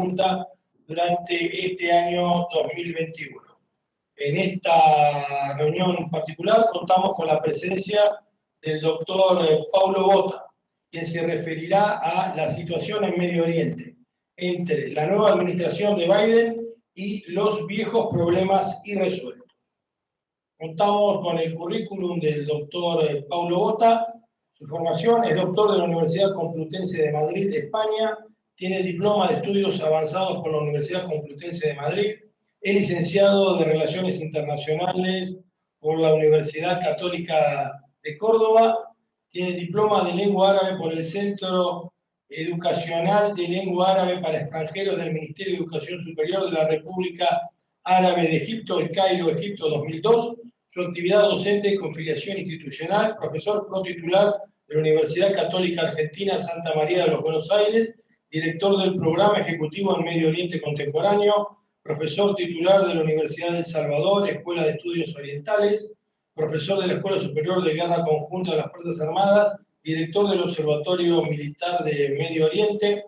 conjunta durante este año 2021. En esta reunión en particular contamos con la presencia del doctor Paulo Botta, quien se referirá a la situación en Medio Oriente entre la nueva administración de Biden y los viejos problemas irresueltos. Contamos con el currículum del doctor Paulo Botta. Su formación es doctor de la Universidad Complutense de Madrid, España. Tiene diploma de estudios avanzados por la Universidad Complutense de Madrid. Es licenciado de Relaciones Internacionales por la Universidad Católica de Córdoba. Tiene diploma de lengua árabe por el Centro Educacional de Lengua Árabe para Extranjeros del Ministerio de Educación Superior de la República Árabe de Egipto, El Cairo, Egipto, 2002. Su actividad docente con filiación institucional, profesor protitular de la Universidad Católica Argentina Santa María de los Buenos Aires, director del Programa Ejecutivo en Medio Oriente Contemporáneo, profesor titular de la Universidad de El Salvador, Escuela de Estudios Orientales, profesor de la Escuela Superior de Guerra Conjunta de las Fuerzas Armadas, director del Observatorio Militar de Medio Oriente.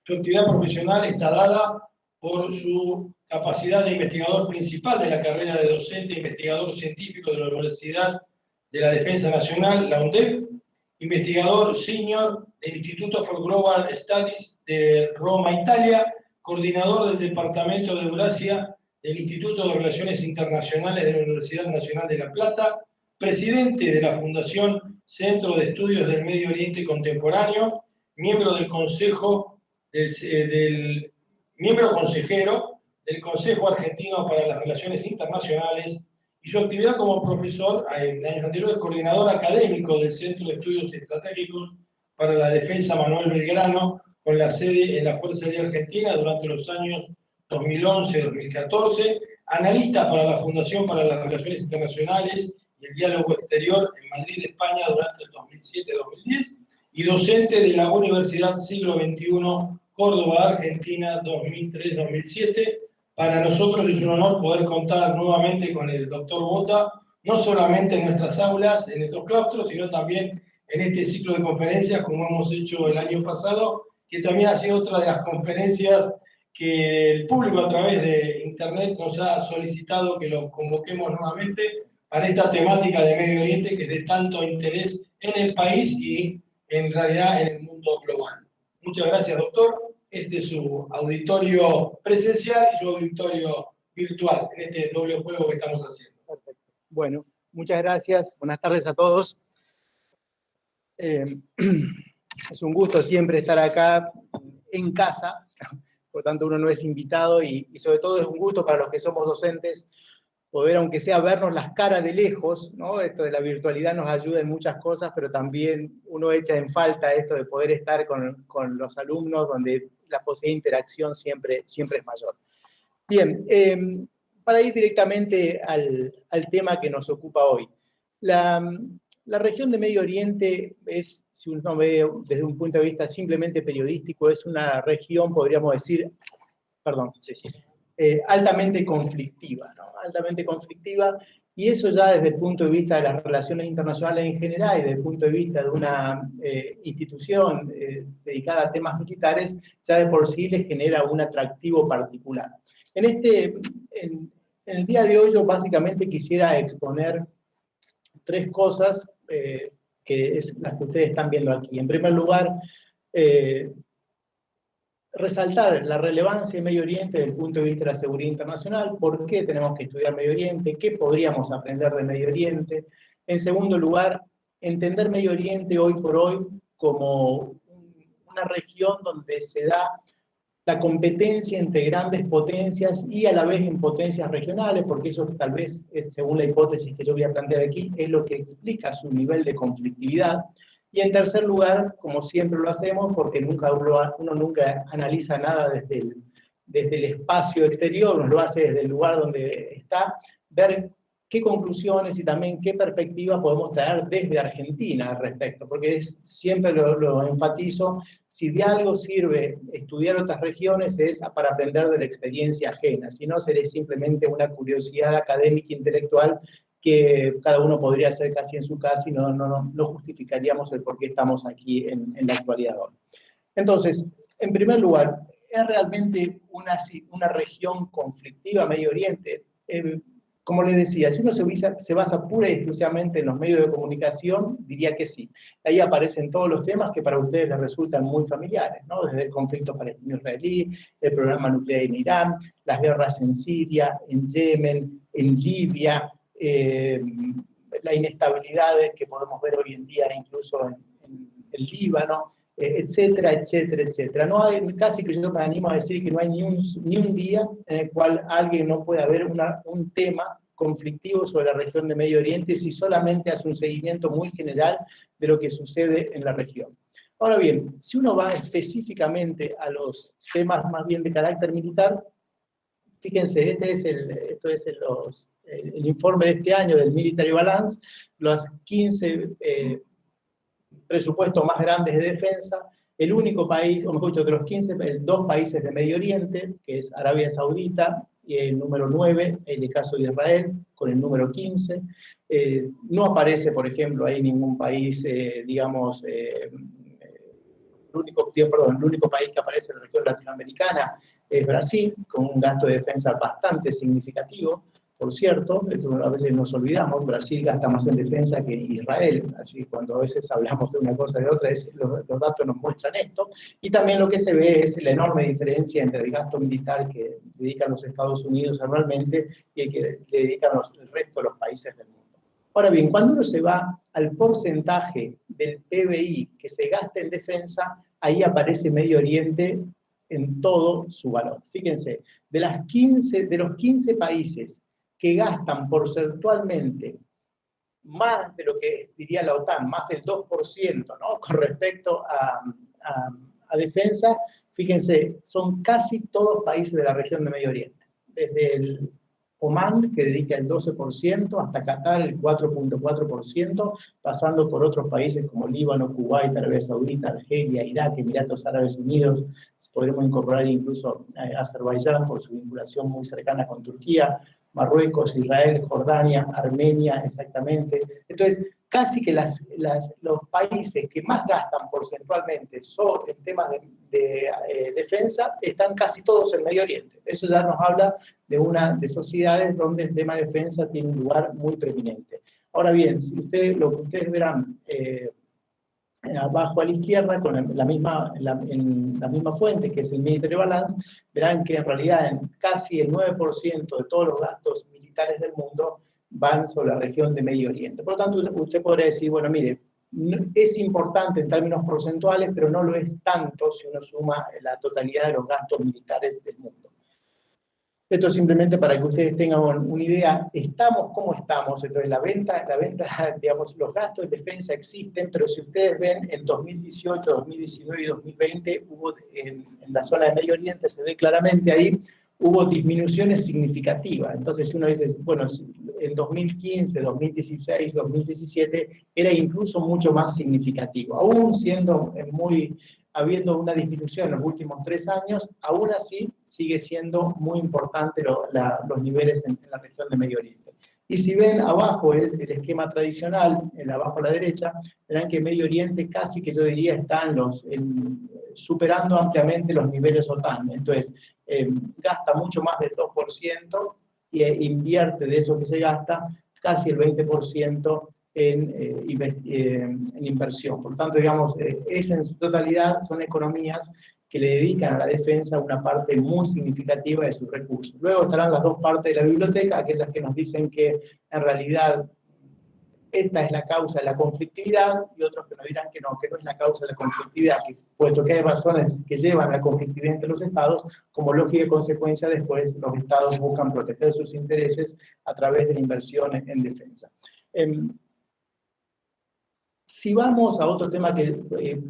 Su actividad profesional está dada por su capacidad de investigador principal de la carrera de docente e investigador científico de la Universidad de la Defensa Nacional, la UNDEF, investigador senior del Instituto for Global Studies de Roma, Italia, coordinador del Departamento de Eurasia del Instituto de Relaciones Internacionales de la Universidad Nacional de La Plata, presidente de la Fundación Centro de Estudios del Medio Oriente Contemporáneo, miembro del miembro consejero del Consejo Argentino para las Relaciones Internacionales, y su actividad como profesor en años anteriores, coordinador académico del Centro de Estudios Estratégicos para la Defensa Manuel Belgrano, con la sede en la Fuerza Aérea Argentina durante los años 2011-2014, analista para la Fundación para las Relaciones Internacionales y el Diálogo Exterior en Madrid, España, durante el 2007-2010, y docente de la Universidad Siglo XXI, Córdoba, Argentina, 2003-2007. Para nosotros es un honor poder contar nuevamente con el doctor Botta, no solamente en nuestras aulas, en nuestros claustros, sino también en este ciclo de conferencias, como hemos hecho el año pasado, que también ha sido otra de las conferencias que el público a través de Internet nos ha solicitado que lo convoquemos nuevamente para esta temática de Medio Oriente que es de tanto interés en el país y en realidad en el mundo global. Muchas gracias, doctor. Este es su auditorio presencial y su auditorio virtual en este doble juego que estamos haciendo. Perfecto. Bueno, muchas gracias. Buenas tardes a todos. Es un gusto siempre estar acá en casa, por tanto uno no es invitado y sobre todo es un gusto para los que somos docentes poder, aunque sea vernos las caras de lejos, ¿no? Esto de la virtualidad nos ayuda en muchas cosas, pero también uno echa en falta esto de poder estar con los alumnos, donde la posibilidad de interacción siempre es mayor. Bien, para ir directamente al tema que nos ocupa hoy. La región de Medio Oriente es, si uno ve desde un punto de vista simplemente periodístico, es una región, podríamos decir, altamente conflictiva, ¿no? Altamente conflictiva, y eso ya desde el punto de vista de las relaciones internacionales en general y desde el punto de vista de una institución dedicada a temas militares, ya de por sí les genera un atractivo particular. En el día de hoy yo básicamente quisiera exponer tres cosas que es las que ustedes están viendo aquí. En primer lugar, resaltar la relevancia de Medio Oriente desde el punto de vista de la seguridad internacional, por qué tenemos que estudiar Medio Oriente, qué podríamos aprender de Medio Oriente. En segundo lugar, entender Medio Oriente hoy por hoy como una región donde se da la competencia entre grandes potencias y a la vez en potencias regionales, porque eso tal vez, según la hipótesis que yo voy a plantear aquí, es lo que explica su nivel de conflictividad. Y en tercer lugar, como siempre lo hacemos, porque uno nunca analiza nada desde el espacio exterior, uno lo hace desde el lugar donde está, ver qué conclusiones y también qué perspectiva podemos traer desde Argentina al respecto, porque siempre lo enfatizo, si de algo sirve estudiar otras regiones es para aprender de la experiencia ajena, si no sería simplemente una curiosidad académica intelectual que cada uno podría hacer casi en su casa y no justificaríamos el por qué estamos aquí en la actualidad hoy. Entonces, en primer lugar, ¿Es realmente una región conflictiva Medio Oriente? Como les decía, si uno se basa pura y exclusivamente en los medios de comunicación, diría que sí. Ahí aparecen todos los temas que para ustedes les resultan muy familiares, ¿no? Desde el conflicto palestino-israelí, el programa nuclear en Irán, las guerras en Siria, en Yemen, en Libia, la inestabilidad que podemos ver hoy en día incluso en el Líbano, etcétera, etcétera, etcétera. No hay, casi que yo me animo a decir que no hay ni un día en el cual alguien no pueda ver un tema conflictivo sobre la región de Medio Oriente si solamente hace un seguimiento muy general de lo que sucede en la región. Ahora bien, si uno va específicamente a los temas más bien de carácter militar, fíjense, esto es el informe de este año del Military Balance, los 15 presupuestos más grandes de defensa, el único país, o mejor dicho, de los 15, 2 países de Medio Oriente, que es Arabia Saudita, y el número 9, en el caso de Israel, con el número 15. No aparece, por ejemplo, ahí ningún país, digamos, el único país que aparece en la región latinoamericana es Brasil, con un gasto de defensa bastante significativo. Por cierto, esto a veces nos olvidamos, Brasil gasta más en defensa que Israel, así que cuando a veces hablamos de una cosa y de otra, los datos nos muestran esto. Y también lo que se ve es la enorme diferencia entre el gasto militar que dedican los Estados Unidos anualmente y el que dedican el resto de los países del mundo. Ahora bien, cuando uno se va al porcentaje del PBI que se gasta en defensa, ahí aparece Medio Oriente en todo su valor. Fíjense, de los 15 países que gastan porcentualmente más de lo que diría la OTAN, más del 2%, ¿no? Con respecto a defensa, fíjense, son casi todos países de la región de Medio Oriente. Desde el Omán, que dedica el 12%, hasta Qatar el 4.4%, pasando por otros países como Líbano, Kuwait, Arabia Saudita, Argelia, Irak, Emiratos Árabes Unidos, podremos incorporar incluso a Azerbaiyán por su vinculación muy cercana con Turquía, Marruecos, Israel, Jordania, Armenia, exactamente. Entonces, casi que los países que más gastan porcentualmente en temas de defensa están casi todos en Medio Oriente. Eso ya nos habla de sociedades donde el tema de defensa tiene un lugar muy preeminente. Ahora bien, lo que ustedes verán abajo a la izquierda, con la misma fuente, que es el Military Balance, verán que en realidad casi el 9% de todos los gastos militares del mundo van sobre la región de Medio Oriente. Por lo tanto, usted podría decir, bueno, mire, es importante en términos porcentuales, pero no lo es tanto si uno suma la totalidad de los gastos militares del mundo. Esto simplemente para que ustedes tengan una idea, estamos como estamos, entonces la venta, digamos, los gastos de defensa existen, pero si ustedes ven en 2018, 2019 y 2020, hubo en la zona de Medio Oriente, se ve claramente ahí, hubo disminuciones significativas. Entonces, si uno dice, bueno, en 2015, 2016, 2017, era incluso mucho más significativo. Aún habiendo una disminución en los últimos 3 años, aún así sigue siendo muy importante los niveles en la región de Medio Oriente. Y si ven abajo el esquema tradicional, abajo a la derecha, verán que Medio Oriente casi que yo diría está superando ampliamente los niveles OTAN. Entonces, gasta mucho más del 2% e invierte de eso que se gasta casi el 20% en inversión. Por lo tanto, digamos, esa en su totalidad son economías que le dedican a la defensa una parte muy significativa de sus recursos. Luego estarán las dos partes de la biblioteca, aquellas que nos dicen que en realidad esta es la causa de la conflictividad, y otros que nos dirán que no es la causa de la conflictividad, puesto que hay razones que llevan a la conflictividad entre los estados, como lógica y consecuencia después los estados buscan proteger sus intereses a través de la inversión en defensa. Si vamos a otro tema que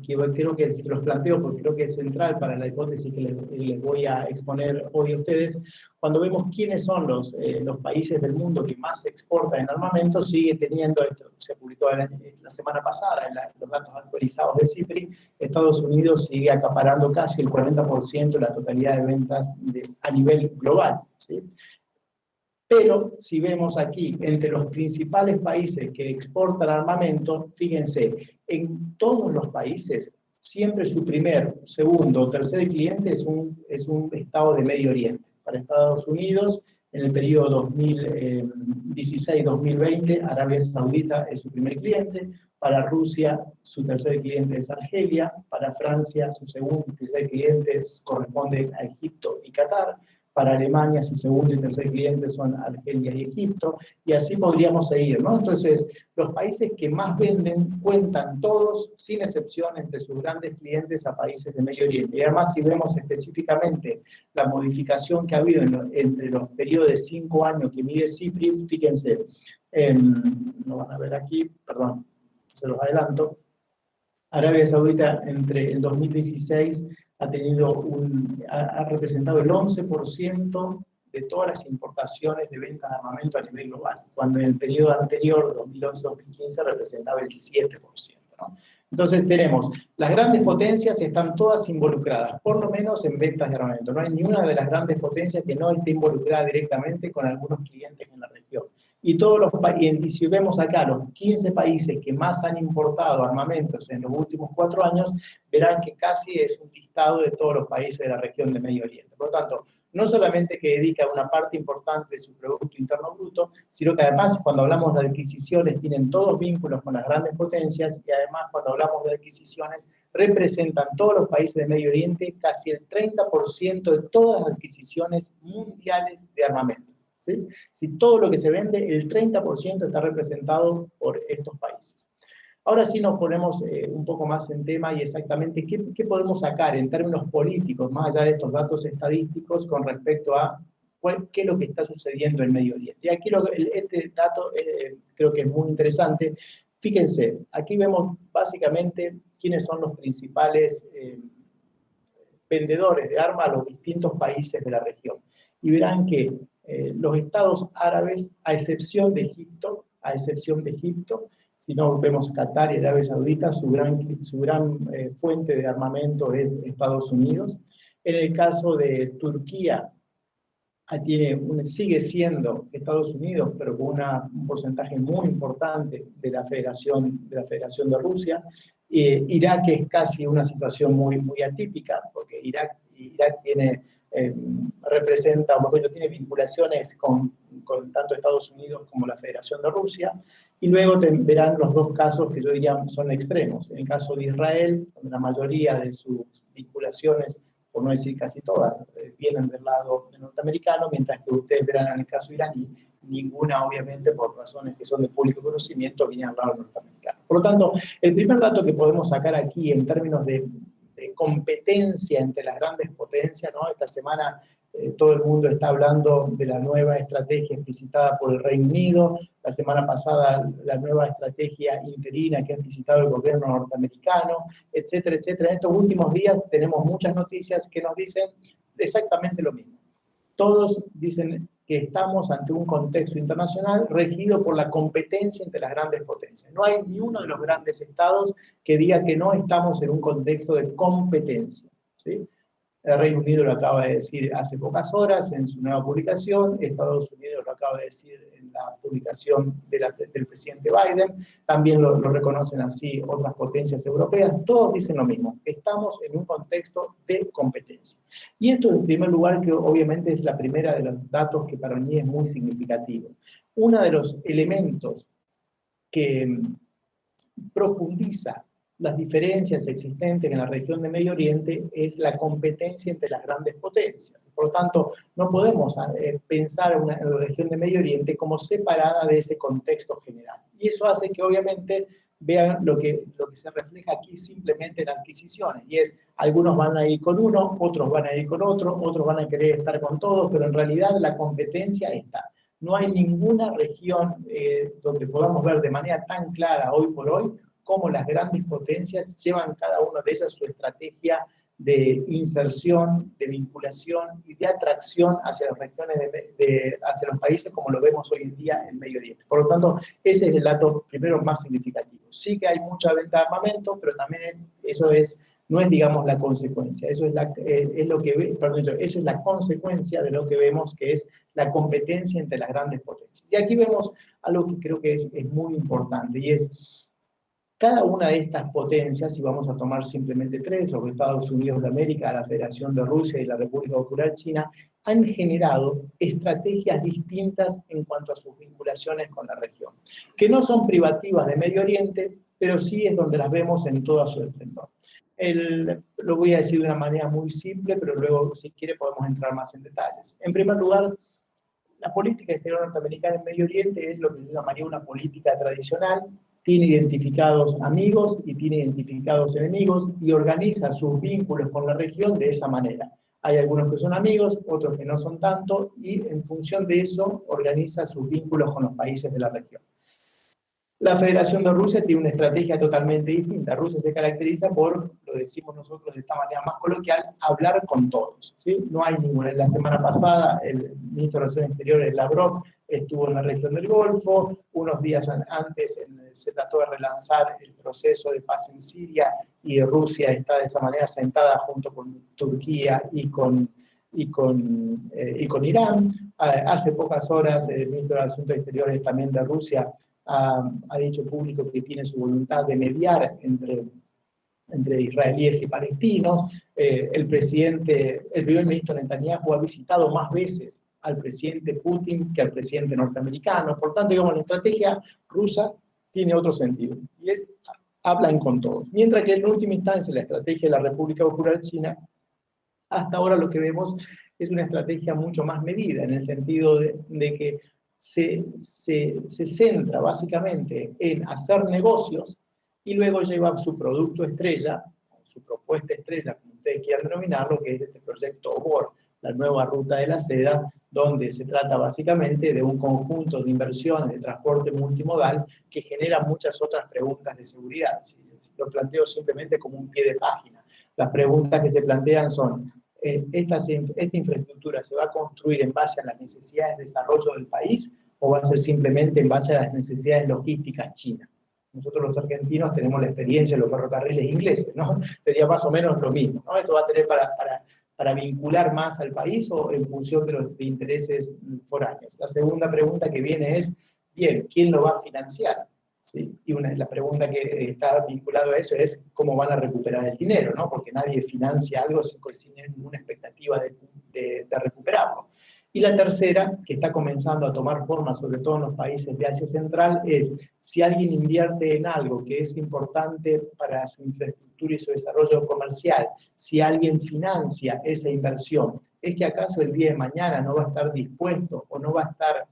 creo que se los planteo porque creo que es central para la hipótesis que les voy a exponer hoy a ustedes, cuando vemos quiénes son los países del mundo que más exportan en armamento, sigue teniendo, esto se publicó la semana pasada en los datos actualizados de CIPRI, Estados Unidos sigue acaparando casi el 40% de la totalidad de ventas a nivel global, ¿sí? Pero si vemos aquí, entre los principales países que exportan armamento, fíjense, en todos los países siempre su primer, segundo o tercer cliente es un estado de Medio Oriente. Para Estados Unidos, en el periodo 2016-2020, Arabia Saudita es su primer cliente. Para Rusia, su tercer cliente es Argelia. Para Francia, su segundo y tercer cliente corresponde a Egipto y Qatar. Para Alemania, su segundo y tercer cliente son Argelia y Egipto, y así podríamos seguir, ¿no? Entonces, los países que más venden cuentan todos, sin excepción, entre sus grandes clientes a países de Medio Oriente. Y además, si vemos específicamente la modificación que ha habido entre los periodos de 5 años que mide CIPRI, fíjense, lo van a ver aquí, perdón, se los adelanto. Arabia Saudita entre el 2016 ha representado el 11% de todas las importaciones de ventas de armamento a nivel global, cuando en el periodo anterior, 2011-2015, representaba el 7%, ¿no? Entonces tenemos, las grandes potencias están todas involucradas, por lo menos en ventas de armamento. No hay ni una de las grandes potencias que no esté involucrada directamente con algunos clientes en la región. Y si vemos acá los 15 países que más han importado armamentos en los últimos 4 años, verán que casi es un listado de todos los países de la región de Medio Oriente. Por lo tanto, no solamente que dedica una parte importante de su Producto Interno Bruto, sino que además cuando hablamos de adquisiciones tienen todos vínculos con las grandes potencias, y además cuando hablamos de adquisiciones representan todos los países de Medio Oriente casi el 30% de todas las adquisiciones mundiales de armamento. ¿Sí? Si todo lo que se vende, el 30% está representado por estos países. Ahora sí nos ponemos un poco más en tema y exactamente qué podemos sacar en términos políticos, más allá de estos datos estadísticos, con respecto a qué es lo que está sucediendo en Medio Oriente. Y aquí este dato creo que es muy interesante. Fíjense, aquí vemos básicamente quiénes son los principales vendedores de armas a los distintos países de la región. Y verán que los estados árabes, a excepción de Egipto, si no vemos Qatar y Arabia Saudita, su gran fuente de armamento es Estados Unidos. En el caso de Turquía, sigue siendo Estados Unidos, pero con un porcentaje muy importante de la Federación de Rusia. Irak es casi una situación muy, muy atípica, porque Irak tiene tiene vinculaciones con tanto Estados Unidos como la Federación de Rusia, y luego verán los dos casos que yo diría son extremos. En el caso de Israel, donde la mayoría de sus vinculaciones, por no decir casi todas, vienen del lado norteamericano, mientras que ustedes verán en el caso iraní, ninguna, obviamente, por razones que son de público conocimiento, viene al lado norteamericano. Por lo tanto, el primer dato que podemos sacar aquí en términos de competencia entre las grandes potencias, ¿no? Esta semana todo el mundo está hablando de la nueva estrategia explicitada por el Reino Unido, la semana pasada la nueva estrategia interina que ha explicitado el gobierno norteamericano, etcétera, etcétera. En estos últimos días tenemos muchas noticias que nos dicen exactamente lo mismo. Todos dicen que estamos ante un contexto internacional regido por la competencia entre las grandes potencias. No hay ni uno de los grandes estados que diga que no estamos en un contexto de competencia, ¿sí? El Reino Unido lo acaba de decir hace pocas horas en su nueva publicación, Estados Unidos lo acaba de decir en la publicación del presidente Biden, también lo reconocen así otras potencias europeas, todos dicen lo mismo, estamos en un contexto de competencia. Y esto en primer lugar, que obviamente es la primera de los datos que para mí es muy significativo. Uno de los elementos que profundiza las diferencias existentes en la región de Medio Oriente es la competencia entre las grandes potencias. Por lo tanto, no podemos pensar en la región de Medio Oriente como separada de ese contexto general. Y eso hace que obviamente vean lo que se refleja aquí simplemente en adquisiciones. Y es, algunos van a ir con uno, otros van a ir con otro, otros van a querer estar con todos, pero en realidad la competencia está. No hay ninguna región donde podamos ver de manera tan clara hoy por hoy cómo las grandes potencias llevan cada una de ellas su estrategia de inserción, de vinculación y de atracción hacia las regiones, hacia los países como lo vemos hoy en día en Medio Oriente. Por lo tanto, ese es el dato primero más significativo. Sí que hay mucha venta de armamento, pero también eso no es, digamos, la consecuencia. Eso es eso es la consecuencia de lo que vemos, que es la competencia entre las grandes potencias. Y aquí vemos algo que creo que es muy importante, y es Cada una de estas potencias, y vamos a tomar simplemente tres, los Estados Unidos de América, la Federación de Rusia y la República Popular China, han generado estrategias distintas en cuanto a sus vinculaciones con la región, que no son privativas de Medio Oriente, pero sí es donde las vemos en toda su esplendor. Lo voy a decir de una manera muy simple, pero luego, si quiere, podemos entrar más en detalles. En primer lugar, la política exterior norteamericana en Medio Oriente es lo que yo llamaría una política tradicional, tiene identificados amigos y tiene identificados enemigos y organiza sus vínculos con la región de esa manera. Hay algunos que son amigos, otros que no son tanto, y en función de eso organiza sus vínculos con los países de la región. La Federación de Rusia tiene una estrategia totalmente distinta. Rusia se caracteriza por, lo decimos nosotros de esta manera más coloquial, hablar con todos, ¿sí? No hay ninguna. La semana pasada el ministro de Relaciones Exteriores, Lavrov, estuvo en la región del Golfo. Unos días antes se trató de relanzar el proceso de paz en Siria y Rusia está de esa manera sentada junto con Turquía y con Irán. Hace pocas horas el ministro de Asuntos Exteriores también de Rusia ha dicho público que tiene su voluntad de mediar entre israelíes y palestinos. El primer ministro Netanyahu ha visitado más veces al presidente Putin que al presidente norteamericano. Por tanto, digamos, la estrategia rusa tiene otro sentido, y es hablan con todos. Mientras que en última instancia la estrategia de la República Popular China, hasta ahora lo que vemos es una estrategia mucho más medida, en el sentido de que se centra básicamente en hacer negocios y luego lleva su producto estrella, su propuesta estrella, como ustedes quieran denominarlo, que es este proyecto OBOR, la nueva ruta de la seda, donde se trata básicamente de un conjunto de inversiones de transporte multimodal que genera muchas otras preguntas de seguridad. Lo planteo simplemente como un pie de página. Las preguntas que se plantean son: ¿esta infraestructura se va a construir en base a las necesidades de desarrollo del país o va a ser simplemente en base a las necesidades logísticas chinas? Nosotros los argentinos tenemos la experiencia de los ferrocarriles ingleses, ¿no? Sería más o menos lo mismo, ¿no? Esto va a tener para vincular más al país o en función de los intereses foráneos. La segunda pregunta que viene es, bien, ¿quién lo va a financiar? ¿Sí? Y la pregunta que está vinculada a eso es cómo van a recuperar el dinero, ¿no? Porque nadie financia algo sin ninguna expectativa de recuperarlo. Y la tercera, que está comenzando a tomar forma, sobre todo en los países de Asia Central, es si alguien invierte en algo que es importante para su infraestructura y su desarrollo comercial, si alguien financia esa inversión, ¿es que acaso el día de mañana no va a estar dispuesto o no va a estar,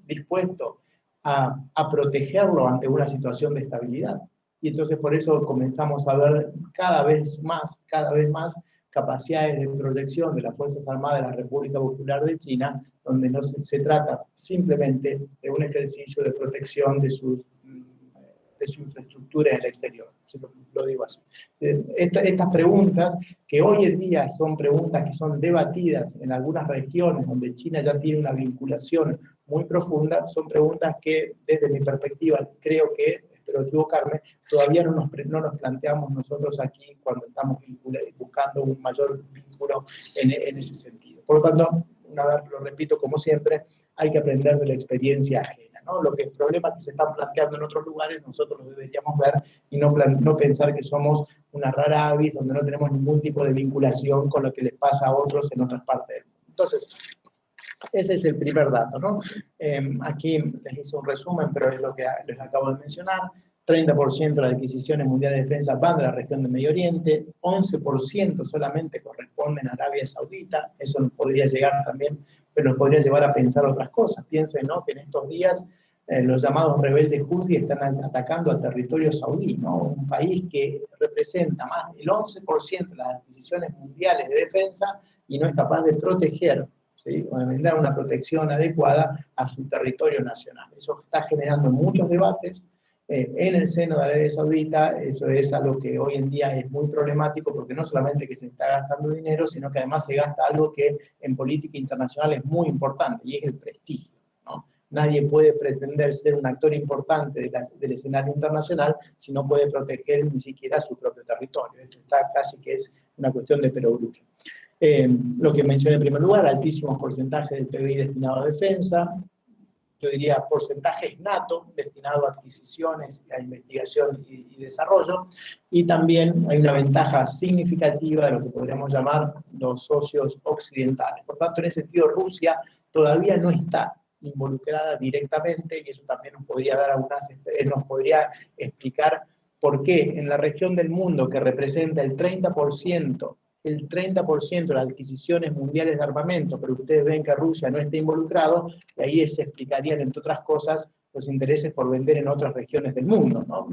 dispuesto a protegerlo ante una situación de estabilidad? Y entonces por eso comenzamos a ver cada vez más capacidades de proyección de las Fuerzas Armadas de la República Popular de China, donde no se trata simplemente de un ejercicio de protección de su infraestructura en el exterior. Lo digo así. Estas preguntas, que hoy en día son preguntas que son debatidas en algunas regiones donde China ya tiene una vinculación muy profunda, son preguntas que desde mi perspectiva creo que, espero equivocarme, todavía no nos planteamos nosotros aquí cuando estamos buscando un mayor vínculo en ese sentido. Por lo tanto, una vez lo repito como siempre, hay que aprender de la experiencia ajena, ¿no? Los problemas que se están planteando en otros lugares nosotros los deberíamos ver y no pensar que somos una rara avis donde no tenemos ningún tipo de vinculación con lo que les pasa a otros en otras partes del mundo. Entonces, ese es el primer dato, ¿no? Aquí les hice un resumen, pero es lo que les acabo de mencionar. 30% de las adquisiciones mundiales de defensa van de la región del Medio Oriente, 11% solamente corresponden a Arabia Saudita. Eso nos podría llegar también, pero nos podría llevar a pensar otras cosas. Piensen, ¿no?, que en estos días los llamados rebeldes houthi están atacando al territorio saudí, ¿no? Un país que representa más del 11% de las adquisiciones mundiales de defensa y no es capaz de proteger, ¿sí?, o de brindar una protección adecuada a su territorio nacional. Eso está generando muchos debates en el seno de Arabia Saudita. Eso es algo que hoy en día es muy problemático, porque no solamente que se está gastando dinero, sino que además se gasta algo que en política internacional es muy importante, y es el prestigio, ¿no? Nadie puede pretender ser un actor importante del escenario internacional si no puede proteger ni siquiera su propio territorio. Esto está casi que es una cuestión de perogrullo. Lo que mencioné en primer lugar, altísimos porcentajes del PBI destinado a defensa. yo diría, porcentaje innato destinado a adquisiciones, a investigación y desarrollo, y también hay una ventaja significativa de lo que podríamos llamar los socios occidentales. Por tanto, en ese sentido, Rusia todavía no está involucrada directamente, y eso también nos podría dar nos podría explicar por qué en la región del mundo que representa el 30% de las adquisiciones mundiales de armamento, pero ustedes ven que Rusia no está involucrado, y ahí se explicarían, entre otras cosas, los intereses por vender en otras regiones del mundo, ¿no?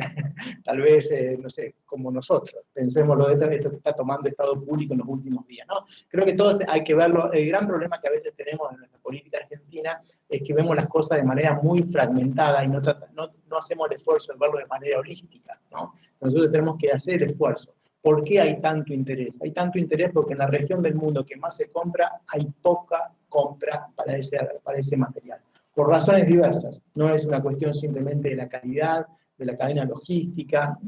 Tal vez, no sé, como nosotros, pensemos lo de esto que está tomando Estado público en los últimos días, ¿no? Creo que todos hay que verlo. El gran problema que a veces tenemos en nuestra política argentina es que vemos las cosas de manera muy fragmentada y no hacemos el esfuerzo de verlo de manera holística, ¿no? Nosotros tenemos que hacer el esfuerzo. ¿Por qué hay tanto interés? Hay tanto interés porque en la región del mundo que más se compra hay poca compra para ese material. Por razones diversas. No es una cuestión simplemente de la calidad, de la cadena logística.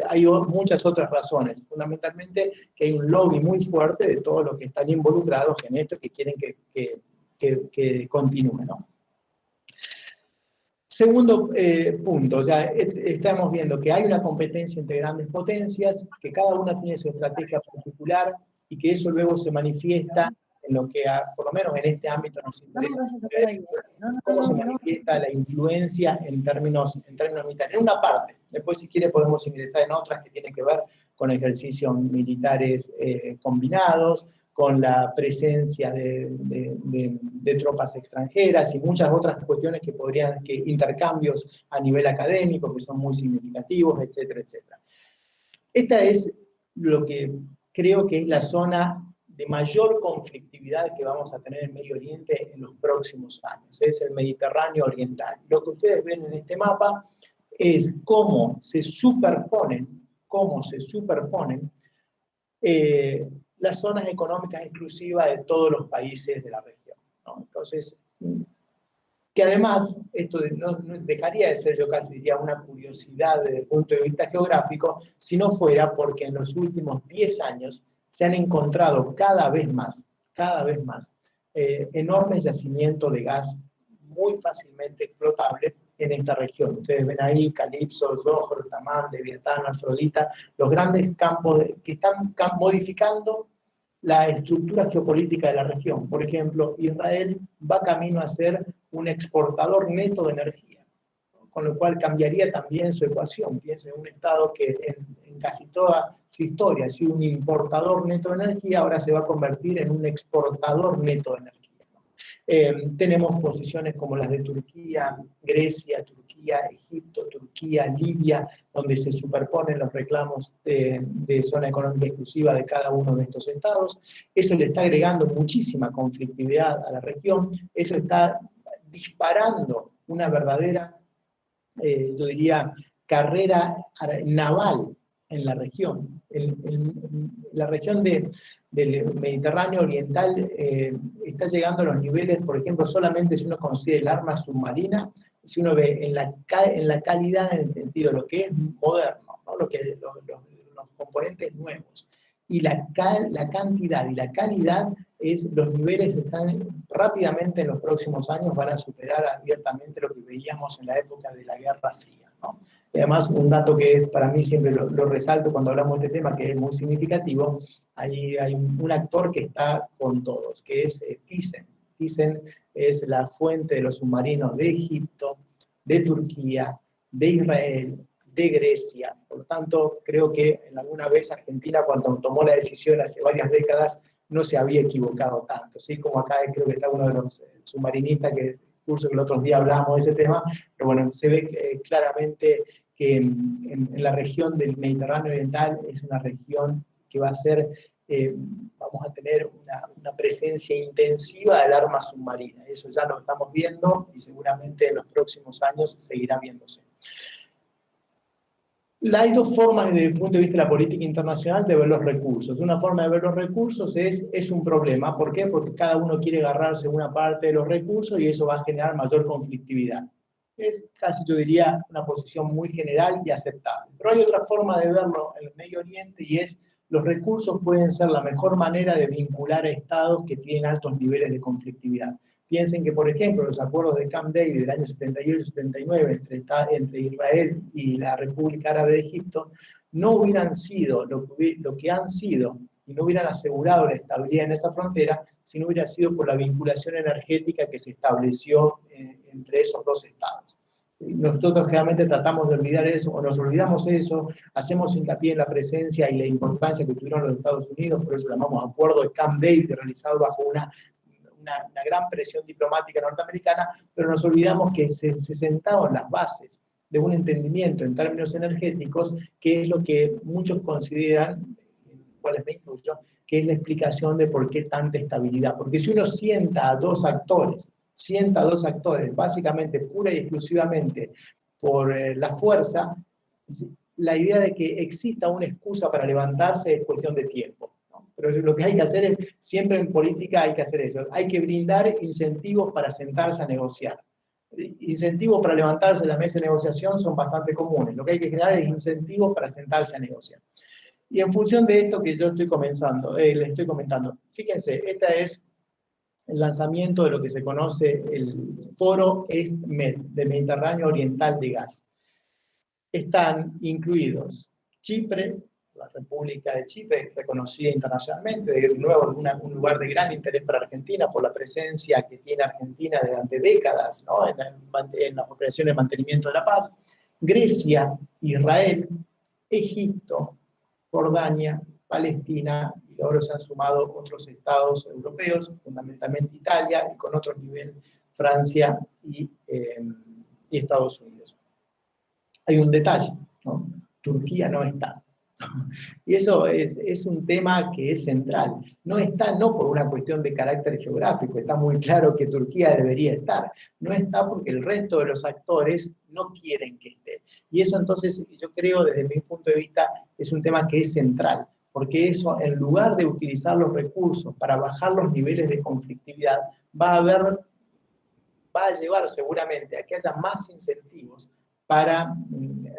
Hay muchas otras razones. Fundamentalmente que hay un lobby muy fuerte de todos los que están involucrados en esto, que quieren que continúe, ¿no? Segundo punto, o sea, estamos viendo que hay una competencia entre grandes potencias, que cada una tiene su estrategia particular y que eso luego se manifiesta en lo que, por lo menos en este ámbito, nos interesa. ¿Cómo se manifiesta la influencia en términos militares? En una parte, después si quiere podemos ingresar en otras que tienen que ver con ejercicios militares combinados, con la presencia de tropas extranjeras y muchas otras cuestiones que intercambios a nivel académico que son muy significativos, etcétera, etcétera. Esta es lo que creo que es la zona de mayor conflictividad que vamos a tener en Medio Oriente en los próximos años. Es el Mediterráneo Oriental. Lo que ustedes ven en este mapa es cómo se superponen las zonas económicas exclusivas de todos los países de la región, ¿no? Entonces, que además, esto no dejaría de ser, yo casi diría, una curiosidad desde el punto de vista geográfico, si no fuera porque en los últimos 10 años se han encontrado cada vez más, enormes yacimientos de gas muy fácilmente explotables en esta región. Ustedes ven ahí Calipso, Zohor, Tamar, Leviatán, Afrodita, los grandes campos que están modificando la estructura geopolítica de la región. Por ejemplo, Israel va camino a ser un exportador neto de energía, ¿no? Con lo cual cambiaría también su ecuación. Piensen en un Estado que en casi toda su historia ha sido un importador neto de energía, ahora se va a convertir en un exportador neto de energía. Tenemos posiciones como las de Turquía, Grecia, Egipto, Libia, donde se superponen los reclamos de zona económica exclusiva de cada uno de estos estados. Eso le está agregando muchísima conflictividad a la región, eso está disparando una verdadera, yo diría, carrera naval en la región. La región del Mediterráneo Oriental está llegando a los niveles, por ejemplo, solamente si uno considera el arma submarina, si uno ve en la calidad, en el sentido de lo que es moderno, ¿no? Los componentes nuevos, y la cantidad y la calidad, los niveles están rápidamente en los próximos años, van a superar abiertamente lo que veíamos en la época de la Guerra Fría, ¿no? Y además, un dato que para mí siempre lo resalto cuando hablamos de este tema, que es muy significativo, hay un actor que está con todos, que es Thyssen. Thyssen es la fuente de los submarinos de Egipto, de Turquía, de Israel, de Grecia. Por lo tanto, creo que en alguna vez Argentina, cuando tomó la decisión hace varias décadas, no se había equivocado tanto, ¿sí? Como acá creo que está uno de los submarinistas que curso que el otro día hablábamos de ese tema, pero bueno, se ve claramente que en la región del Mediterráneo Oriental es una región que va a ser, vamos a tener una presencia intensiva del arma submarina. Eso ya lo estamos viendo y seguramente en los próximos años seguirá viéndose. Hay dos formas desde el punto de vista de la política internacional de ver los recursos. Una forma de ver los recursos es un problema. ¿Por qué? Porque cada uno quiere agarrarse una parte de los recursos y eso va a generar mayor conflictividad. Es casi, yo diría, una posición muy general y aceptable. Pero hay otra forma de verlo en el Medio Oriente y es los recursos pueden ser la mejor manera de vincular a estados que tienen altos niveles de conflictividad. Piensen que, por ejemplo, los acuerdos de Camp David del año 78-79 entre Israel y la República Árabe de Egipto no hubieran sido lo que han sido y no hubieran asegurado la estabilidad en esa frontera si no hubiera sido por la vinculación energética que se estableció entre esos dos estados. Nosotros generalmente tratamos de olvidar eso, o nos olvidamos eso, hacemos hincapié en la presencia y la importancia que tuvieron los Estados Unidos, por eso lo llamamos acuerdo de Camp David, realizado bajo una gran presión diplomática norteamericana, pero nos olvidamos que se sentaban las bases de un entendimiento en términos energéticos, que es lo que muchos consideran, cuales me incluyo, que es la explicación de por qué tanta estabilidad. Porque si uno sienta a dos actores, básicamente, pura y exclusivamente por la fuerza, la idea de que exista una excusa para levantarse es cuestión de tiempo. Pero lo que hay que hacer es, siempre en política hay que hacer eso, hay que brindar incentivos para sentarse a negociar. Incentivos para levantarse de la mesa de negociación son bastante comunes, lo que hay que generar es incentivos para sentarse a negociar. Y en función de esto que yo les estoy comentando, fíjense, este es el lanzamiento de lo que se conoce el Foro EstMed, del Mediterráneo Oriental de Gas. Están incluidos Chipre, la República de Chipre, reconocida internacionalmente, de nuevo un lugar de gran interés para Argentina por la presencia que tiene Argentina durante décadas, ¿no? en las operaciones de mantenimiento de la paz. Grecia, Israel, Egipto, Jordania, Palestina, y ahora se han sumado otros estados europeos, fundamentalmente Italia, y con otro nivel Francia y Estados Unidos. Hay un detalle, ¿no? Turquía no está. Y eso es un tema que es central. No está no por una cuestión de carácter geográfico, está muy claro que Turquía debería estar. No está porque el resto de los actores no quieren que esté. Y eso entonces, yo creo, desde mi punto de vista, es un tema que es central. Porque eso, en lugar de utilizar los recursos para bajar los niveles de conflictividad, va a llevar seguramente a que haya más incentivos para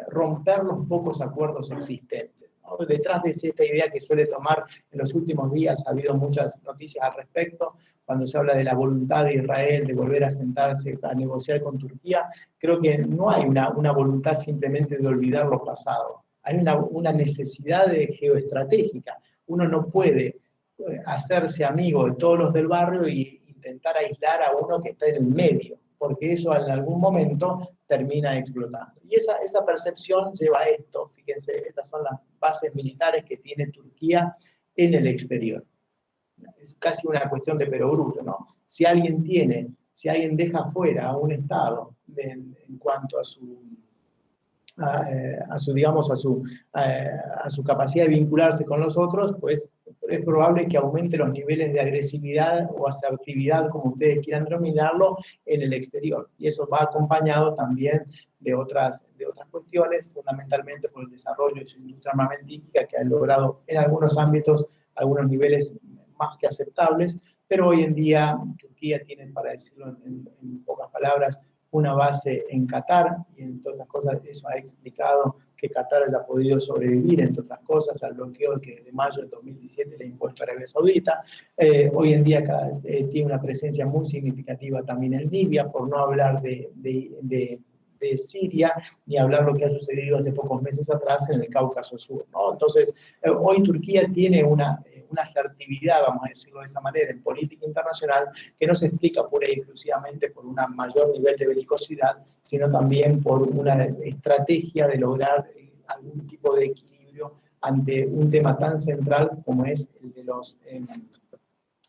romper los pocos acuerdos existentes, ¿no? Detrás de esta idea que suele tomar en los últimos días, ha habido muchas noticias al respecto, cuando se habla de la voluntad de Israel de volver a sentarse a negociar con Turquía, creo que no hay una voluntad simplemente de olvidar lo pasado, hay una necesidad geoestratégica. Uno no puede hacerse amigo de todos los del barrio e intentar aislar a uno que está en el medio, porque eso en algún momento termina explotando. Y esa percepción lleva a esto, fíjense, estas son las bases militares que tiene Turquía en el exterior. Es casi una cuestión de perogrullo, ¿no? Si alguien deja fuera a un Estado en cuanto a su capacidad de vincularse con los otros, pues es probable que aumente los niveles de agresividad o asertividad, como ustedes quieran denominarlo, en el exterior. Y eso va acompañado también de otras cuestiones, fundamentalmente por el desarrollo de su industria armamentística, que ha logrado en algunos ámbitos algunos niveles más que aceptables, pero hoy en día Turquía tiene, para decirlo en pocas palabras, una base en Qatar, y entre otras cosas eso ha explicado que Qatar haya podido sobrevivir, entre otras cosas, al bloqueo que desde mayo del 2017 le ha impuesto a Arabia Saudita. Hoy en día tiene una presencia muy significativa también en Libia, por no hablar de Siria, ni hablar lo que ha sucedido hace pocos meses atrás en el Cáucaso Sur, ¿no? Entonces, hoy Turquía tiene una asertividad, vamos a decirlo de esa manera, en política internacional, que no se explica pura y exclusivamente por un mayor nivel de belicosidad, sino también por una estrategia de lograr algún tipo de equilibrio ante un tema tan central como es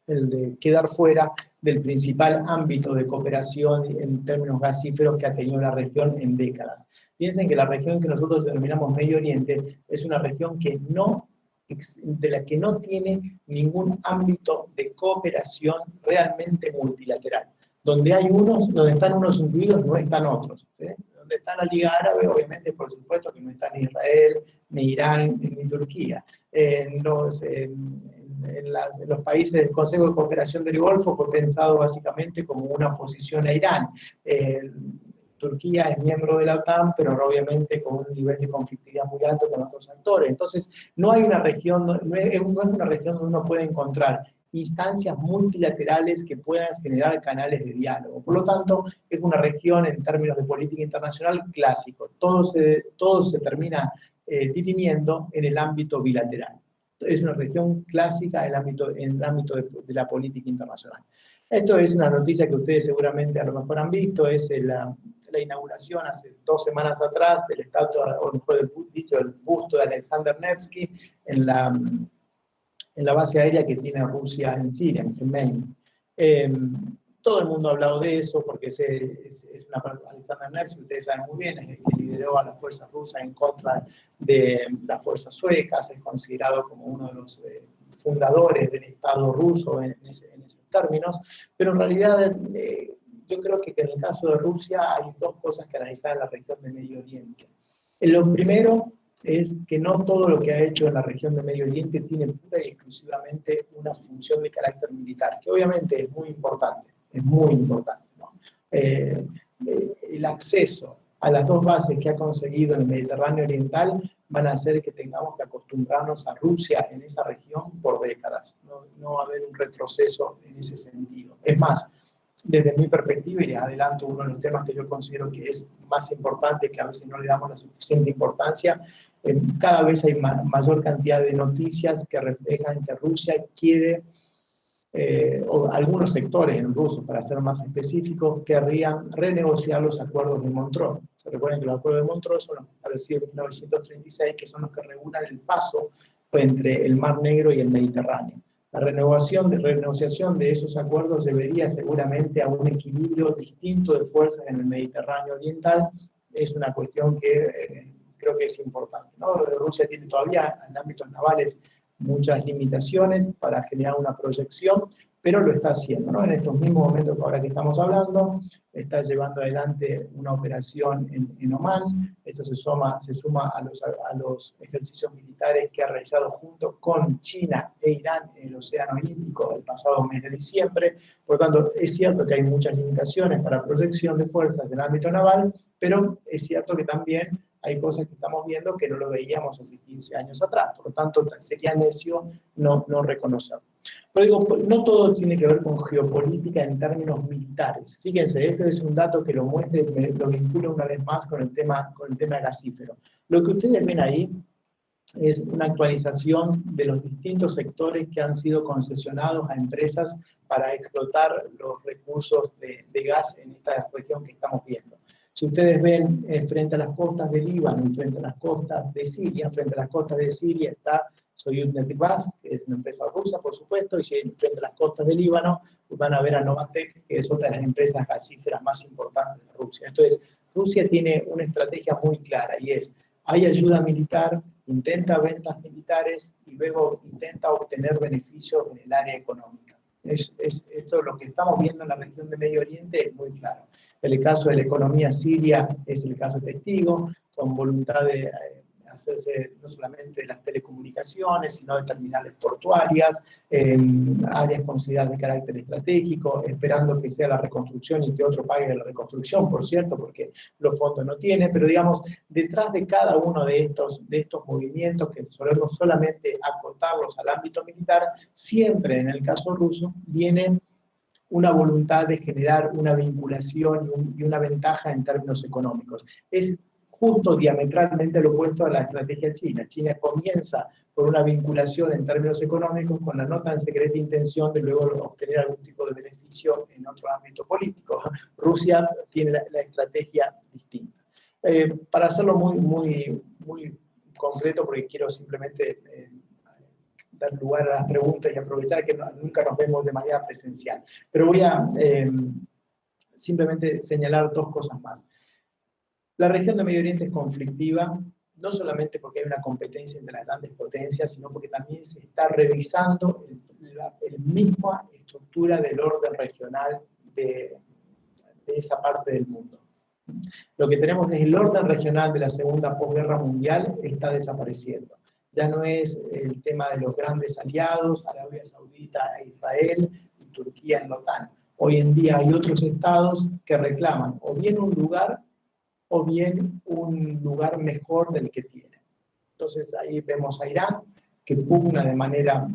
el de quedar fuera del principal ámbito de cooperación en términos gasíferos que ha tenido la región en décadas. Piensen que la región que nosotros denominamos Medio Oriente es una región de la que no tiene ningún ámbito de cooperación realmente multilateral. Donde están unos incluidos, no están otros, ¿sí? Donde está la Liga Árabe, obviamente, por supuesto que no está ni Israel, ni Irán, ni Turquía. En los países del Consejo de Cooperación del Golfo fue pensado básicamente como una oposición a Irán. Turquía es miembro de la OTAN, pero obviamente con un nivel de conflictividad muy alto con otros actores. Entonces, no es una región donde uno puede encontrar instancias multilaterales que puedan generar canales de diálogo. Por lo tanto, es una región en términos de política internacional clásico. Todo se termina dirimiendo en el ámbito bilateral. Es una región clásica en el ámbito de la política internacional. Esto es una noticia que ustedes seguramente a lo mejor han visto, es la inauguración hace 2 semanas atrás de la estatua, o fue del busto de Alexander Nevsky en la base aérea que tiene Rusia en Siria, en Gemein. Todo el mundo ha hablado de eso porque es Alexander Nevsky, ustedes saben muy bien, es el que lideró a las fuerzas rusas en contra de las fuerzas suecas, es considerado como uno de los fundadores del Estado ruso en esos términos, pero en realidad yo creo que en el caso de Rusia hay 2 cosas que analizar en la región de Medio Oriente. Lo primero es que no todo lo que ha hecho en la región de Medio Oriente tiene pura y exclusivamente una función de carácter militar, que obviamente es muy importante, ¿no? El acceso a las 2 bases que ha conseguido en el Mediterráneo Oriental van a hacer que tengamos que acostumbrarnos a Rusia en esa región por décadas. No va a haber un retroceso en ese sentido. Es más, desde mi perspectiva, y les adelanto uno de los temas que yo considero que es más importante, que a veces no le damos la suficiente importancia, cada vez hay mayor cantidad de noticias que reflejan que Rusia quiere, o algunos sectores en ruso, para ser más específicos, querrían renegociar los acuerdos de Montreux. Se recuerden que los acuerdos de Montreux son los establecidos en 1936, que son los que regulan el paso entre el Mar Negro y el Mediterráneo. La renegociación de esos acuerdos debería seguramente a un equilibrio distinto de fuerzas en el Mediterráneo Oriental. Es una cuestión que creo que es importante, ¿no? Rusia tiene todavía en ámbitos navales muchas limitaciones para generar una proyección, pero lo está haciendo, ¿no? En estos mismos momentos ahora que estamos hablando, está llevando adelante una operación en Omán. Esto se suma a los ejercicios militares que ha realizado junto con China e Irán en el Océano Índico el pasado mes de diciembre. Por lo tanto, es cierto que hay muchas limitaciones para proyección de fuerzas del ámbito naval, pero es cierto que también hay cosas que estamos viendo que no lo veíamos hace 15 años atrás. Por lo tanto, sería necio no reconocerlo. Pero digo, no todo tiene que ver con geopolítica en términos militares. Fíjense, este es un dato que lo muestra y lo vincula una vez más con el tema gasífero. Lo que ustedes ven ahí es una actualización de los distintos sectores que han sido concesionados a empresas para explotar los recursos de gas en esta región que estamos viendo. Si ustedes ven frente a las costas del Líbano y frente a las costas de Siria, frente a las costas de Siria está Soyuz-Netgas, que es una empresa rusa, por supuesto, y si frente a las costas del Líbano van a ver a Novatek, que es otra de las empresas gasíferas más importantes de Rusia. Entonces, Rusia tiene una estrategia muy clara y es, hay ayuda militar, intenta ventas militares y luego intenta obtener beneficios en el área económica. Esto lo que estamos viendo en la región de Medio Oriente es muy claro. El caso de la economía siria es el caso testigo, con voluntad de hacerse no solamente de las telecomunicaciones, sino de terminales portuarias, áreas consideradas de carácter estratégico, esperando que sea la reconstrucción y que otro pague la reconstrucción, por cierto, porque los fondos no tiene, pero digamos, detrás de cada uno de estos movimientos, que solemos solamente acotarlos al ámbito militar, siempre en el caso ruso viene una voluntad de generar una vinculación y una ventaja en términos económicos. Es justo diametralmente lo opuesto a la estrategia china. China comienza por una vinculación en términos económicos con la no tan secreta intención de luego obtener algún tipo de beneficio en otro ámbito político. Rusia tiene la estrategia distinta. Para hacerlo muy concreto, porque quiero simplemente dar lugar a las preguntas y aprovechar que nunca nos vemos de manera presencial. Pero voy a simplemente señalar 2 cosas más. La región de Medio Oriente es conflictiva, no solamente porque hay una competencia entre las grandes potencias, sino porque también se está revisando la misma estructura del orden regional de esa parte del mundo. Lo que tenemos es el orden regional de la segunda posguerra mundial está desapareciendo. Ya no es el tema de los grandes aliados, Arabia Saudita e Israel y Turquía en la OTAN. Hoy en día hay otros estados que reclaman o bien un lugar mejor del que tienen. Entonces ahí vemos a Irán, que pugna de manera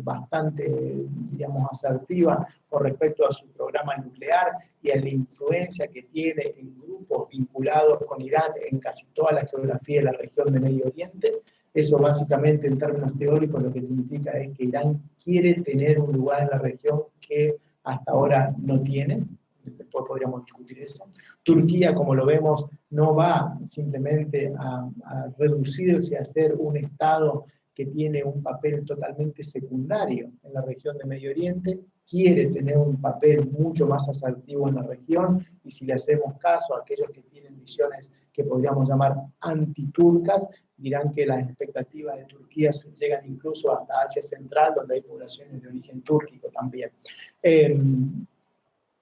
bastante, digamos, asertiva con respecto a su programa nuclear y a la influencia que tiene en grupos vinculados con Irán en casi toda la geografía de la región de Medio Oriente. Eso básicamente en términos teóricos lo que significa es que Irán quiere tener un lugar en la región que hasta ahora no tiene. Después podríamos discutir eso. Turquía, como lo vemos, no va simplemente a reducirse a ser un Estado que tiene un papel totalmente secundario en la región de Medio Oriente, quiere tener un papel mucho más asertivo en la región, y si le hacemos caso a aquellos que tienen visiones que podríamos llamar antiturcas, dirán que las expectativas de Turquía llegan incluso hasta Asia Central, donde hay poblaciones de origen túrquico también.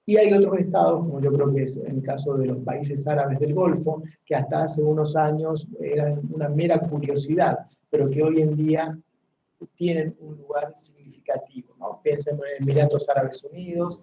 Y hay otros estados, como yo creo que es el caso de los países árabes del Golfo, que hasta hace unos años eran una mera curiosidad, pero que hoy en día tienen un lugar significativo, ¿no? Piensen en Emiratos Árabes Unidos,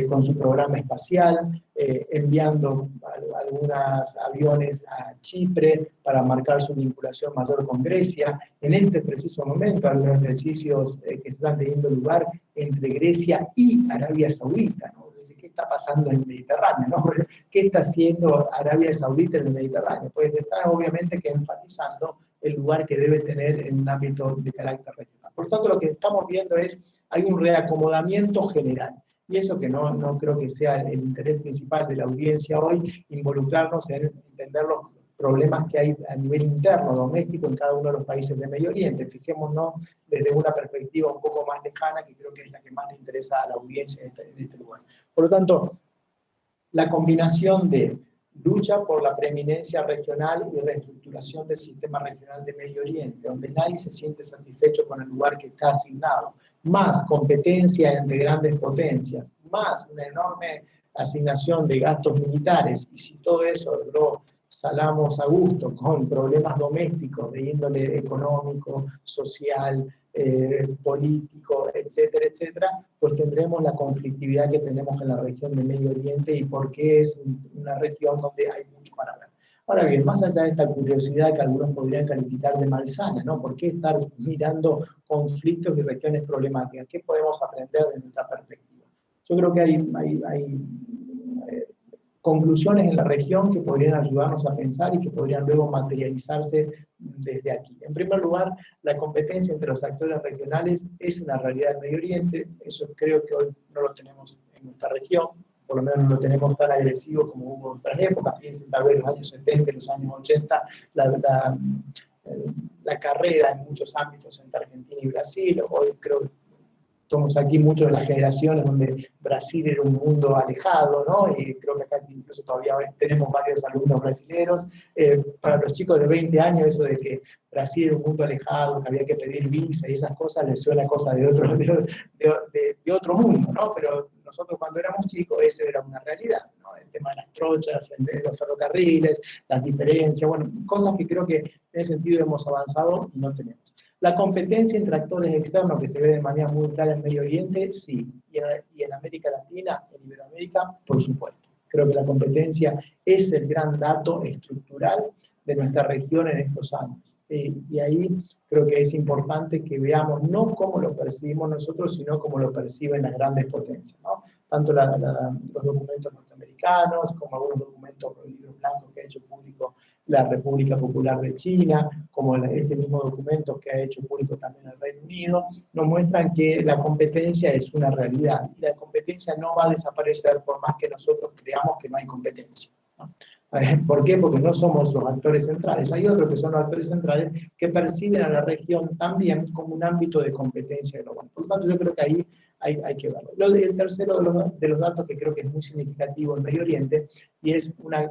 con su programa espacial, enviando algunos aviones a Chipre para marcar su vinculación mayor con Grecia. En este preciso momento hay unos ejercicios que están teniendo lugar entre Grecia y Arabia Saudita, ¿no? ¿Qué está pasando en el Mediterráneo, ¿no? ¿Qué está haciendo Arabia Saudita en el Mediterráneo? Pues están obviamente que enfatizando el lugar que debe tener en un ámbito de carácter regional. Por lo tanto, lo que estamos viendo es, hay un reacomodamiento general, y eso que no creo que sea el interés principal de la audiencia hoy, involucrarnos en entender los problemas que hay a nivel interno, doméstico, en cada uno de los países de Medio Oriente. Fijémonos desde una perspectiva un poco más lejana, que creo que es la que más le interesa a la audiencia en este lugar. Por lo tanto, la combinación de lucha por la preeminencia regional y reestructuración del sistema regional de Medio Oriente, donde nadie se siente satisfecho con el lugar que está asignado, más competencia entre grandes potencias, más una enorme asignación de gastos militares, y si todo eso lo salamos a gusto con problemas domésticos de índole económico, social, político, etcétera, etcétera, pues tendremos la conflictividad que tenemos en la región de Medio Oriente, y por qué es una región donde hay mucho para ver. Ahora bien, más allá de esta curiosidad que algunos podrían calificar de malsana, ¿no? ¿Por qué estar mirando conflictos y regiones problemáticas? ¿Qué podemos aprender de nuestra perspectiva? Yo creo que hay conclusiones en la región que podrían ayudarnos a pensar y que podrían luego materializarse desde aquí. En primer lugar, la competencia entre los actores regionales es una realidad en Medio Oriente. Eso creo que hoy no lo tenemos en nuestra región, por lo menos no lo tenemos tan agresivo como hubo en otras épocas. Piensen tal vez en los años 70 y los años 80, la carrera en muchos ámbitos entre Argentina y Brasil. Hoy creo que estamos aquí muchos de las generaciones donde Brasil era un mundo alejado, ¿no? Y creo que acá incluso todavía tenemos varios alumnos brasileños. Para los chicos de 20 años, eso de que Brasil era un mundo alejado, que había que pedir visa y esas cosas, les suena cosa de otro mundo, ¿no? Pero nosotros cuando éramos chicos, esa era una realidad, ¿no? El tema de las trochas, los ferrocarriles, las diferencias, bueno, cosas que creo que en ese sentido hemos avanzado y no tenemos. La competencia entre actores externos que se ve de manera muy clara en Medio Oriente, sí. Y en América Latina, en Iberoamérica, por supuesto. Creo que la competencia es el gran dato estructural de nuestra región en estos años. Y ahí creo que es importante que veamos no cómo lo percibimos nosotros, sino cómo lo perciben las grandes potencias, ¿no? Tanto los documentos norteamericanos, como algunos documentos, los libros blancos que ha hecho público la República Popular de China, como este mismo documento que ha hecho público también el Reino Unido, nos muestran que la competencia es una realidad, y la competencia no va a desaparecer por más que nosotros creamos que no hay competencia, ¿no? ¿Por qué? Porque no somos los actores centrales. Hay otros que son los actores centrales que perciben a la región también como un ámbito de competencia global. Por lo tanto, yo creo que ahí hay que verlo. El tercero de los datos que creo que es muy significativo en Medio Oriente, y es una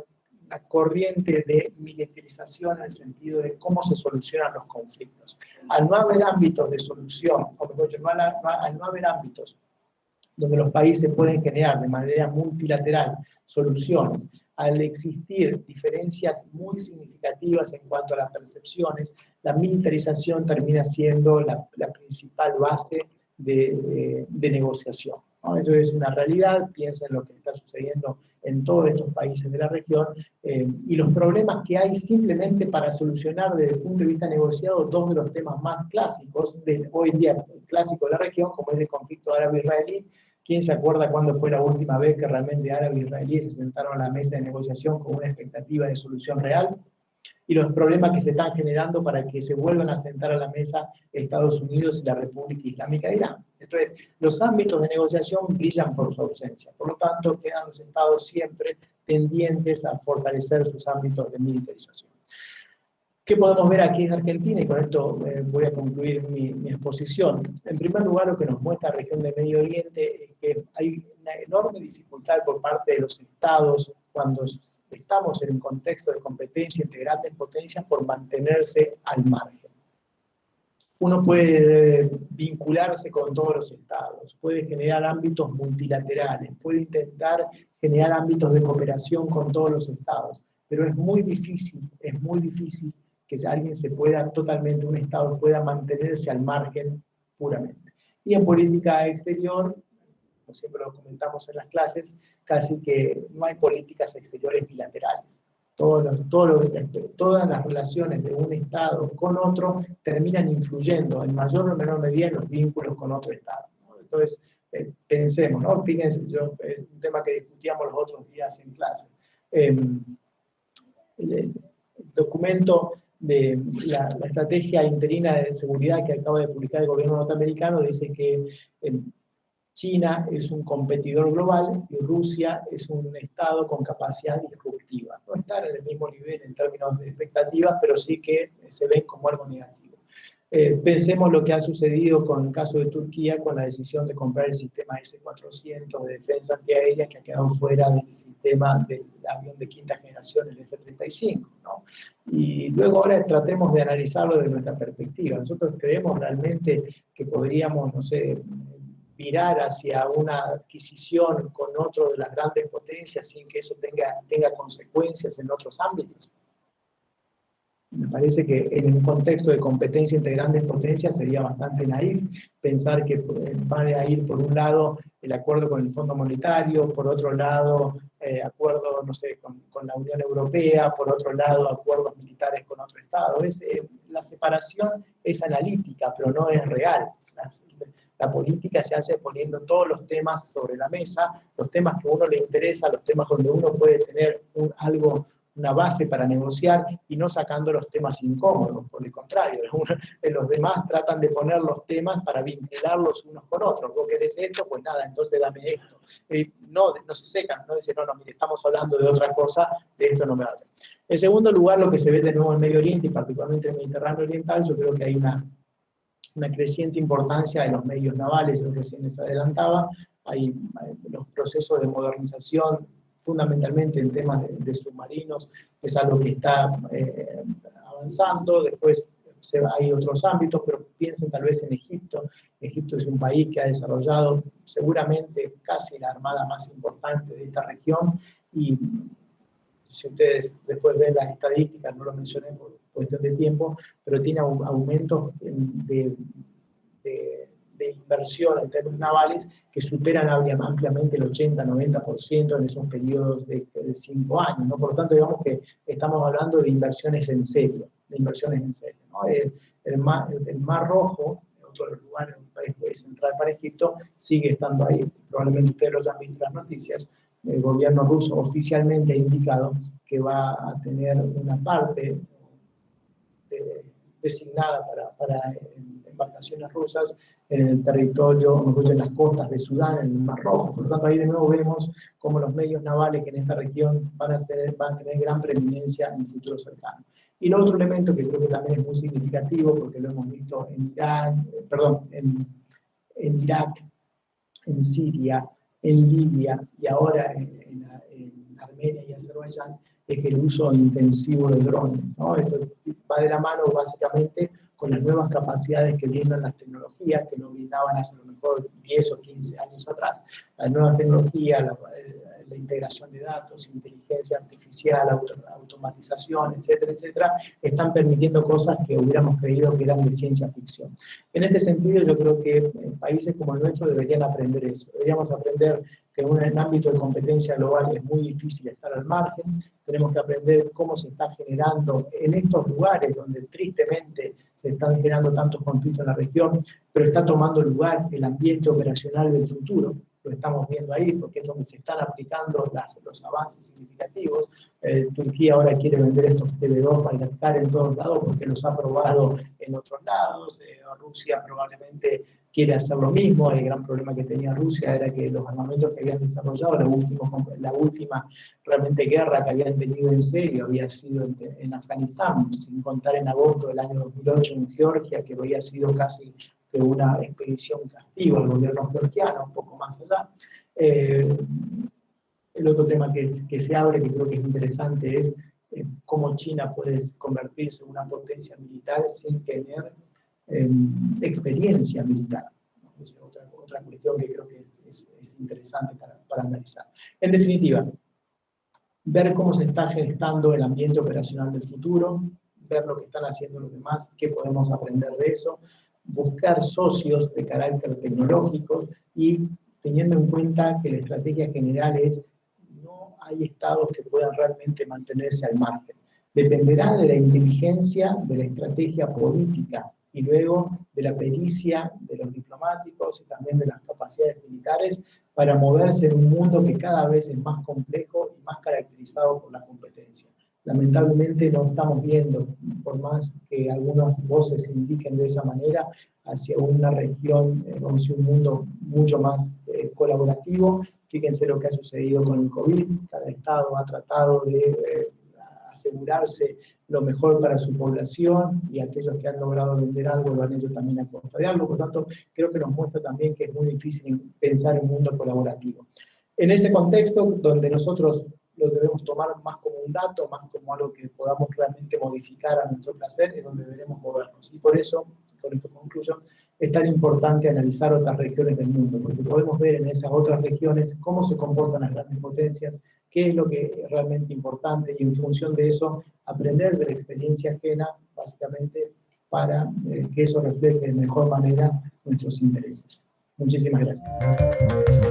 corriente de militarización en el sentido de cómo se solucionan los conflictos. Al no haber ámbitos de solución, o mejor dicho, al no haber ámbitos donde los países pueden generar de manera multilateral soluciones, al existir diferencias muy significativas en cuanto a las percepciones, la militarización termina siendo la principal base de negociación. ¿no? Eso es una realidad, piensen en lo que está sucediendo en todos estos países de la región, y los problemas que hay simplemente para solucionar desde el punto de vista negociado dos de los temas más clásicos, hoy en día clásicos de la región, como es el conflicto árabe-israelí. ¿Quién se acuerda cuándo fue la última vez que realmente árabes e israelíes se sentaron a la mesa de negociación con una expectativa de solución real? Y los problemas que se están generando para que se vuelvan a sentar a la mesa Estados Unidos y la República Islámica de Irán. Entonces, los ámbitos de negociación brillan por su ausencia. Por lo tanto, quedan los estados siempre tendientes a fortalecer sus ámbitos de militarización. ¿Qué podemos ver aquí en Argentina? Y con esto voy a concluir mi exposición. En primer lugar, lo que nos muestra la región del Medio Oriente es que hay una enorme dificultad por parte de los estados cuando estamos en un contexto de competencia entre grandes potencias por mantenerse al margen. Uno puede vincularse con todos los estados, puede generar ámbitos multilaterales, puede intentar generar ámbitos de cooperación con todos los estados, pero es muy difícil que alguien se pueda totalmente, un estado pueda mantenerse al margen puramente. Y en política exterior, como siempre lo comentamos en las clases, casi que no hay políticas exteriores bilaterales. Todas las relaciones de un Estado con otro terminan influyendo en mayor o menor medida en los vínculos con otro Estado, ¿no? Entonces, pensemos, ¿no? Fíjense, un tema que discutíamos los otros días en clase. El documento de la estrategia interina de seguridad que acaba de publicar el gobierno norteamericano dice que China es un competidor global y Rusia es un estado con capacidad disruptiva. No están en el mismo nivel en términos de expectativas, pero sí que se ven como algo negativo. Pensemos lo que ha sucedido con el caso de Turquía, con la decisión de comprar el sistema S-400 de defensa antiaérea que ha quedado fuera del sistema del avión de quinta generación, el F-35, ¿no? Y luego ahora tratemos de analizarlo desde nuestra perspectiva. Nosotros creemos realmente que podríamos, no sé, virar hacia una adquisición con otro de las grandes potencias sin que eso tenga consecuencias en otros ámbitos. Me parece que en un contexto de competencia entre grandes potencias sería bastante naif pensar que van a ir por un lado el acuerdo con el Fondo Monetario, por otro lado acuerdo, no sé, con la Unión Europea, por otro lado acuerdos militares con otro Estado. La separación es analítica, pero no es real. La política se hace poniendo todos los temas sobre la mesa, los temas que a uno le interesa, los temas donde uno puede tener una base para negociar y no sacando los temas incómodos, por el contrario, los demás tratan de poner los temas para vincularlos unos con otros. ¿Vos querés esto? Pues nada, entonces dame esto. No se secan, no dicen, no, mire, estamos hablando de otra cosa, de esto no me hablan. En segundo lugar, lo que se ve de nuevo en Medio Oriente, y particularmente en el Mediterráneo Oriental, yo creo que hay una creciente importancia de los medios navales, yo recién les adelantaba, hay los procesos de modernización, fundamentalmente en temas de submarinos, es algo que está avanzando. Después hay otros ámbitos, pero piensen tal vez en Egipto. Egipto es un país que ha desarrollado seguramente casi la armada más importante de esta región, y si ustedes después ven las estadísticas, no lo mencioné por cuestión de tiempo, pero tiene aumentos de inversión en términos navales que superan ampliamente el 80-90% en esos periodos de 5 años, ¿no? Por lo tanto, digamos que estamos hablando de inversiones en serio, ¿no? El Mar Rojo, otro de los lugares, un país central para Egipto, sigue estando ahí. Probablemente ustedes lo hayan visto en las noticias. El gobierno ruso oficialmente ha indicado que va a tener una parte designada para embarcaciones rusas en el territorio, en las costas de Sudán, en el Mar Rojo. Por lo tanto, ahí de nuevo vemos cómo los medios navales que en esta región van a tener gran preeminencia en el futuro cercano. Y el otro elemento que creo que también es muy significativo, porque lo hemos visto en Irak, en Siria, en Libia y ahora en Armenia y Azerbaiyán, es el uso intensivo de drones, ¿no? Esto va de la mano básicamente con las nuevas capacidades que brindan las tecnologías, que no brindaban hace a lo mejor 10 o 15 años atrás. Las nuevas tecnologías, la integración de datos, inteligencia artificial, automatización, etcétera, etcétera, están permitiendo cosas que hubiéramos creído que eran de ciencia ficción. En este sentido, yo creo que países como el nuestro deberían aprender eso. Deberíamos aprender que en un ámbito de competencia global es muy difícil estar al margen. Tenemos que aprender cómo se está generando en estos lugares donde tristemente se están generando tantos conflictos en la región, pero está tomando lugar el ambiente operacional del futuro. Lo estamos viendo ahí porque es donde se están aplicando los avances significativos. Turquía ahora quiere vender estos TV2 Bayraktar en todos lados porque los ha probado en otros lados. Rusia probablemente quiere hacer lo mismo. El gran problema que tenía Rusia era que los armamentos que habían desarrollado, la última realmente guerra que habían tenido en serio había sido en Afganistán, sin contar en agosto del año 2008 en Georgia, que había sido casi una expedición castigo al gobierno georgiano, un poco más allá. El otro tema que se abre, que creo que es interesante, es cómo China puede convertirse en una potencia militar sin tener experiencia militar. Esa es otra cuestión que creo que es interesante para analizar. En definitiva, ver cómo se está gestando el ambiente operacional del futuro, ver lo que están haciendo los demás, qué podemos aprender de eso, buscar socios de carácter tecnológico y teniendo en cuenta que la estrategia general es no hay estados que puedan realmente mantenerse al margen. Dependerá de la inteligencia, de la estrategia política y luego de la pericia de los diplomáticos y también de las capacidades militares para moverse en un mundo que cada vez es más complejo y más caracterizado por la competencia. Lamentablemente no estamos viendo, por más que algunas voces se indiquen de esa manera, hacia una región, hacia un mundo mucho más colaborativo. Fíjense lo que ha sucedido con el COVID. Cada estado ha tratado de asegurarse lo mejor para su población y aquellos que han logrado vender algo lo han hecho también a costa de algo. Por tanto, creo que nos muestra también que es muy difícil pensar en un mundo colaborativo. En ese contexto, donde nosotros lo debemos tomar más como un dato, más como algo que podamos realmente modificar a nuestro placer, es donde debemos movernos. Y por eso, con esto concluyo, es tan importante analizar otras regiones del mundo, porque podemos ver en esas otras regiones cómo se comportan las grandes potencias, qué es lo que es realmente importante, y en función de eso, aprender de la experiencia ajena, básicamente, para que eso refleje de mejor manera nuestros intereses. Muchísimas gracias.